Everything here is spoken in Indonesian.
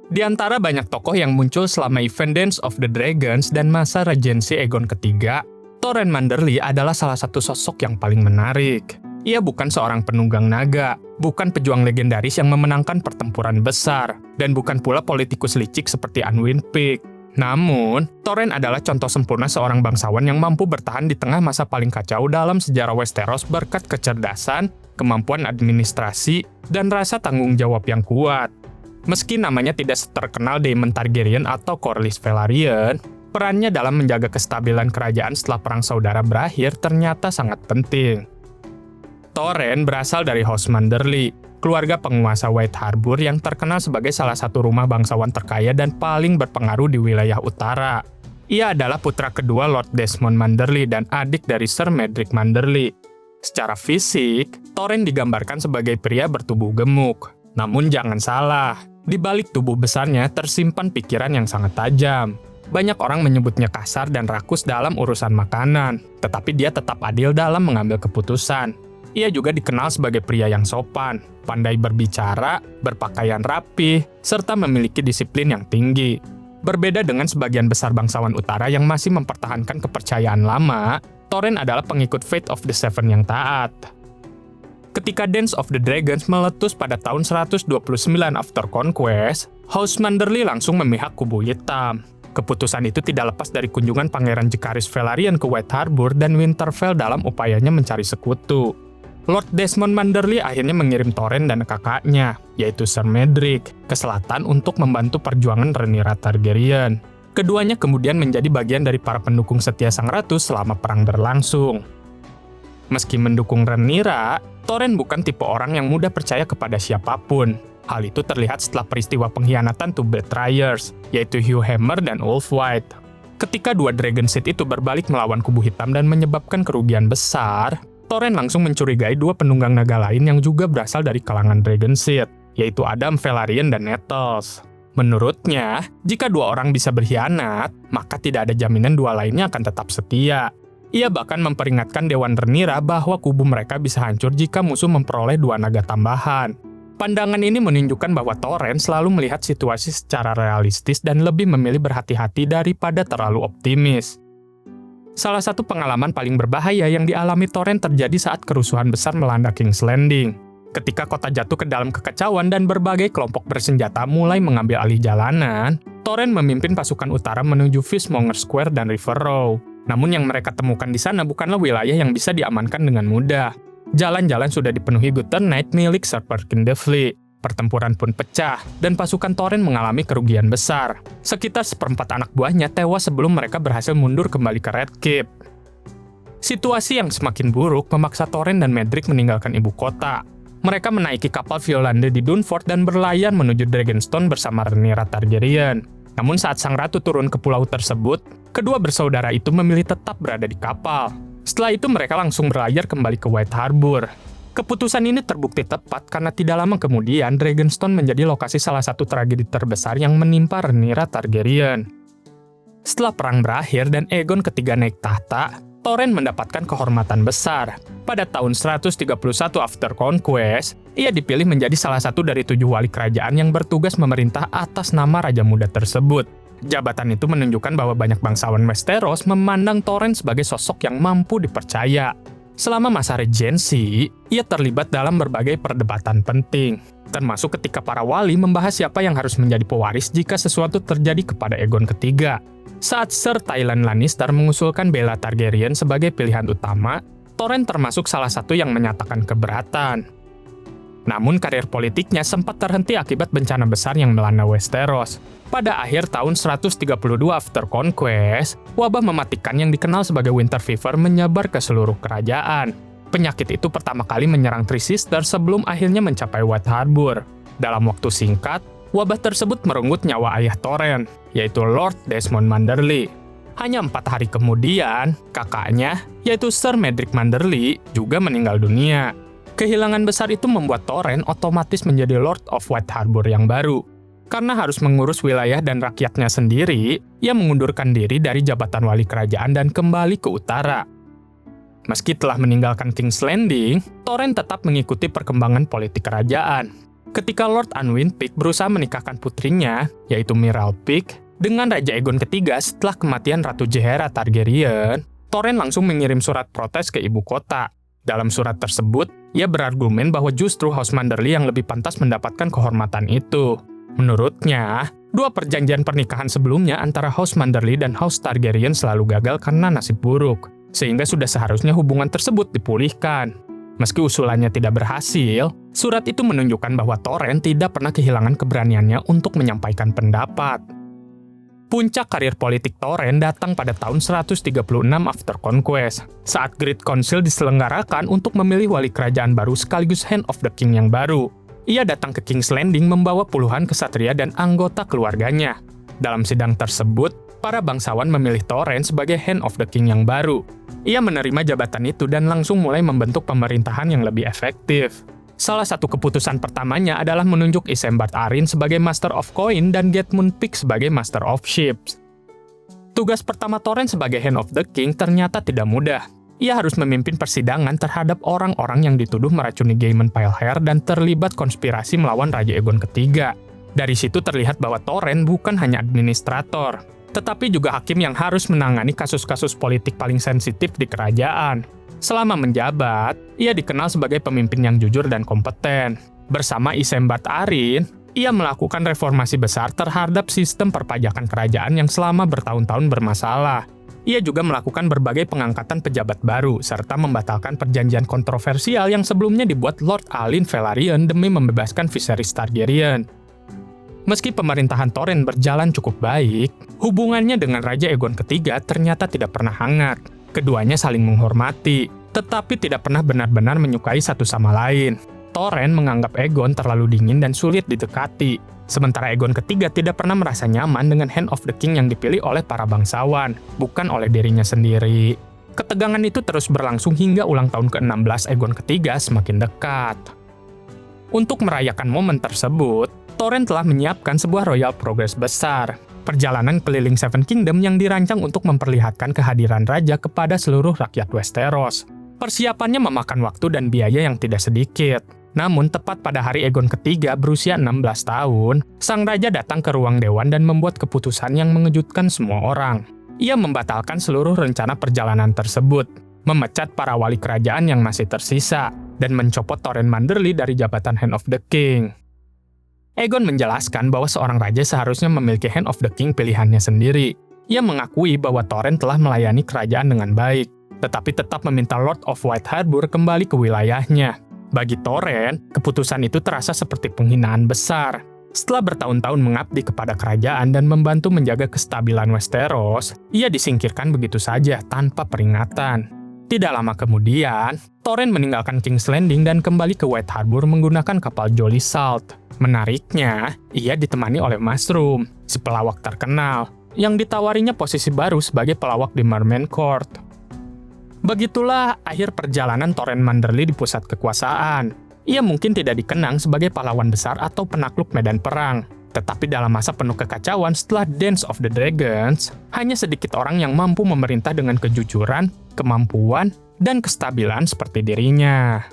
Di antara banyak tokoh yang muncul selama event Dance of the Dragons dan masa regensi Aegon ketiga, Torrent Manderly adalah salah satu sosok yang paling menarik. Ia bukan seorang penunggang naga, bukan pejuang legendaris yang memenangkan pertempuran besar, dan bukan pula politikus licik seperti Anwin Peake. Namun, Torrent adalah contoh sempurna seorang bangsawan yang mampu bertahan di tengah masa paling kacau dalam sejarah Westeros berkat kecerdasan, kemampuan administrasi, dan rasa tanggung jawab yang kuat. Meski namanya tidak seterkenal Daemon Targaryen atau Corlys Velaryon, perannya dalam menjaga kestabilan kerajaan setelah Perang Saudara berakhir ternyata sangat penting. Torrent berasal dari House Manderly, keluarga penguasa White Harbor yang terkenal sebagai salah satu rumah bangsawan terkaya dan paling berpengaruh di wilayah utara. Ia adalah putra kedua Lord Desmond Manderly dan adik dari Sir Medric Manderly. Secara fisik, Torrent digambarkan sebagai pria bertubuh gemuk. Namun jangan salah, di balik tubuh besarnya tersimpan pikiran yang sangat tajam. Banyak orang menyebutnya kasar dan rakus dalam urusan makanan, tetapi dia tetap adil dalam mengambil keputusan. Ia juga dikenal sebagai pria yang sopan, pandai berbicara, berpakaian rapi, serta memiliki disiplin yang tinggi. Berbeda dengan sebagian besar bangsawan utara yang masih mempertahankan kepercayaan lama, Torrent adalah pengikut Fate of the Seven yang taat. Ketika Dance of the Dragons meletus pada tahun 129 after Conquest, House Manderly langsung memihak kubu hitam. Keputusan itu tidak lepas dari kunjungan Pangeran Jacaerys Velaryon ke White Harbor dan Winterfell dalam upayanya mencari sekutu. Lord Desmond Manderly akhirnya mengirim Torrent dan kakaknya, yaitu Sir Medric, ke selatan untuk membantu perjuangan Rhaenyra Targaryen. Keduanya kemudian menjadi bagian dari para pendukung setia sang ratu selama perang berlangsung. Meski mendukung Rhaenyra, Torrent bukan tipe orang yang mudah percaya kepada siapapun. Hal itu terlihat setelah peristiwa pengkhianatan Two Betrayers, yaitu Hugh Hammer dan Ulf White. Ketika dua Dragon Seed itu berbalik melawan kubu hitam dan menyebabkan kerugian besar, Torrent langsung mencurigai dua penunggang naga lain yang juga berasal dari kalangan Dragon Seed, yaitu Adam Velaryon dan Nettles. Menurutnya, jika dua orang bisa berkhianat, maka tidak ada jaminan dua lainnya akan tetap setia. Ia bahkan memperingatkan Dewan Rhaenyra bahwa kubu mereka bisa hancur jika musuh memperoleh dua naga tambahan. Pandangan ini menunjukkan bahwa Torrent selalu melihat situasi secara realistis dan lebih memilih berhati-hati daripada terlalu optimis. Salah satu pengalaman paling berbahaya yang dialami Torrent terjadi saat kerusuhan besar melanda King's Landing. Ketika kota jatuh ke dalam kekacauan dan berbagai kelompok bersenjata mulai mengambil alih jalanan, Torrent memimpin pasukan utara menuju Fishmonger Square dan River Row. Namun yang mereka temukan di sana bukanlah wilayah yang bisa diamankan dengan mudah. Jalan-jalan sudah dipenuhi Gutter Knight milik Sir Perkin the Flea. Pertempuran pun pecah, dan pasukan Torrent mengalami kerugian besar. Sekitar seperempat anak buahnya tewas sebelum mereka berhasil mundur kembali ke Red Keep. Situasi yang semakin buruk memaksa Torrent dan Medric meninggalkan ibu kota. Mereka menaiki kapal Violande di Dunford dan berlayar menuju Dragonstone bersama Rhaenyra Targaryen. Namun saat sang ratu turun ke pulau tersebut, kedua bersaudara itu memilih tetap berada di kapal. Setelah itu mereka langsung berlayar kembali ke White Harbor. Keputusan ini terbukti tepat karena tidak lama kemudian Dragonstone menjadi lokasi salah satu tragedi terbesar yang menimpa Rhaenyra Targaryen. Setelah perang berakhir dan Aegon ketiga naik tahta, Torrent mendapatkan kehormatan besar. Pada tahun 131 after Conquest, ia dipilih menjadi salah satu dari 7 wali kerajaan yang bertugas memerintah atas nama Raja Muda tersebut. Jabatan itu menunjukkan bahwa banyak bangsawan Westeros memandang Torrent sebagai sosok yang mampu dipercaya. Selama masa regensi, ia terlibat dalam berbagai perdebatan penting, termasuk ketika para wali membahas siapa yang harus menjadi pewaris jika sesuatu terjadi kepada Aegon ketiga. Saat Sir Tywin Lannister mengusulkan Baela Targaryen sebagai pilihan utama, Torrent termasuk salah satu yang menyatakan keberatan. Namun karir politiknya sempat terhenti akibat bencana besar yang melanda Westeros. Pada akhir tahun 132 after Conquest, wabah mematikan yang dikenal sebagai Winter Fever menyebar ke seluruh kerajaan. Penyakit itu pertama kali menyerang Three Sisters sebelum akhirnya mencapai White Harbor. Dalam waktu singkat, wabah tersebut merenggut nyawa ayah Torrent, yaitu Lord Desmond Manderly. Hanya 4 hari kemudian, kakaknya, yaitu Sir Medric Manderly, juga meninggal dunia. Kehilangan besar itu membuat Torrent otomatis menjadi Lord of White Harbor yang baru. Karena harus mengurus wilayah dan rakyatnya sendiri, ia mengundurkan diri dari jabatan wali kerajaan dan kembali ke utara. Meski telah meninggalkan King's Landing, Torrent tetap mengikuti perkembangan politik kerajaan. Ketika Lord Anwin Peak berusaha menikahkan putrinya, yaitu Miral Peak, dengan Raja Aegon III setelah kematian Ratu Jaehaera Targaryen, Torrent langsung mengirim surat protes ke ibu kota. Dalam surat tersebut, ia berargumen bahwa justru House Manderly yang lebih pantas mendapatkan kehormatan itu. Menurutnya, dua perjanjian pernikahan sebelumnya antara House Manderly dan House Targaryen selalu gagal karena nasib buruk, sehingga sudah seharusnya hubungan tersebut dipulihkan. Meski usulannya tidak berhasil, surat itu menunjukkan bahwa Torrent tidak pernah kehilangan keberaniannya untuk menyampaikan pendapat. Puncak karir politik Torrent datang pada tahun 136 After Conquest, saat Great Council diselenggarakan untuk memilih wali kerajaan baru sekaligus Hand of the King yang baru. Ia datang ke King's Landing membawa puluhan kesatria dan anggota keluarganya. Dalam sidang tersebut, para bangsawan memilih Torrent sebagai Hand of the King yang baru. Ia menerima jabatan itu dan langsung mulai membentuk pemerintahan yang lebih efektif. Salah satu keputusan pertamanya adalah menunjuk Isambard Arryn sebagai Master of Coin dan Gedmund Peak sebagai Master of Ships. Tugas pertama Torrent sebagai Hand of the King ternyata tidak mudah. Ia harus memimpin persidangan terhadap orang-orang yang dituduh meracuni Gaemon Pylehair dan terlibat konspirasi melawan Raja Aegon III. Dari situ terlihat bahwa Torrent bukan hanya administrator, tetapi juga hakim yang harus menangani kasus-kasus politik paling sensitif di kerajaan. Selama menjabat, ia dikenal sebagai pemimpin yang jujur dan kompeten. Bersama Isambard Arryn, ia melakukan reformasi besar terhadap sistem perpajakan kerajaan yang selama bertahun-tahun bermasalah. Ia juga melakukan berbagai pengangkatan pejabat baru, serta membatalkan perjanjian kontroversial yang sebelumnya dibuat Lord Alyn Velaryon demi membebaskan Viserys Targaryen. Meski pemerintahan Torrent berjalan cukup baik, hubungannya dengan Raja Aegon III ternyata tidak pernah hangat. Keduanya saling menghormati, tetapi tidak pernah benar-benar menyukai satu sama lain. Torrent menganggap Aegon terlalu dingin dan sulit didekati, sementara Aegon III tidak pernah merasa nyaman dengan Hand of the King yang dipilih oleh para bangsawan, bukan oleh dirinya sendiri. Ketegangan itu terus berlangsung hingga ulang tahun ke-16 Aegon III semakin dekat. Untuk merayakan momen tersebut, Torrent telah menyiapkan sebuah Royal Progress besar, perjalanan keliling Seven Kingdom yang dirancang untuk memperlihatkan kehadiran raja kepada seluruh rakyat Westeros. Persiapannya memakan waktu dan biaya yang tidak sedikit. Namun, tepat pada hari Aegon III berusia 16 tahun, sang raja datang ke ruang dewan dan membuat keputusan yang mengejutkan semua orang. Ia membatalkan seluruh rencana perjalanan tersebut, memecat para wali kerajaan yang masih tersisa, dan mencopot Torrent Manderly dari jabatan Hand of the King. Aegon menjelaskan bahwa seorang raja seharusnya memiliki Hand of the King pilihannya sendiri. Ia mengakui bahwa Torrent telah melayani kerajaan dengan baik, tetapi tetap meminta Lord of White Harbor kembali ke wilayahnya. Bagi Torrent, keputusan itu terasa seperti penghinaan besar. Setelah bertahun-tahun mengabdi kepada kerajaan dan membantu menjaga kestabilan Westeros, ia disingkirkan begitu saja tanpa peringatan. Tidak lama kemudian, Torrent meninggalkan King's Landing dan kembali ke White Harbor menggunakan kapal Jolly Salt. Menariknya, ia ditemani oleh Mushroom, si pelawak terkenal, yang ditawarinya posisi baru sebagai pelawak di Merman Court. Begitulah akhir perjalanan Torrent Manderly di pusat kekuasaan. Ia mungkin tidak dikenang sebagai pahlawan besar atau penakluk medan perang, tetapi dalam masa penuh kekacauan setelah Dance of the Dragons, hanya sedikit orang yang mampu memerintah dengan kejujuran, kemampuan, dan kestabilan seperti dirinya.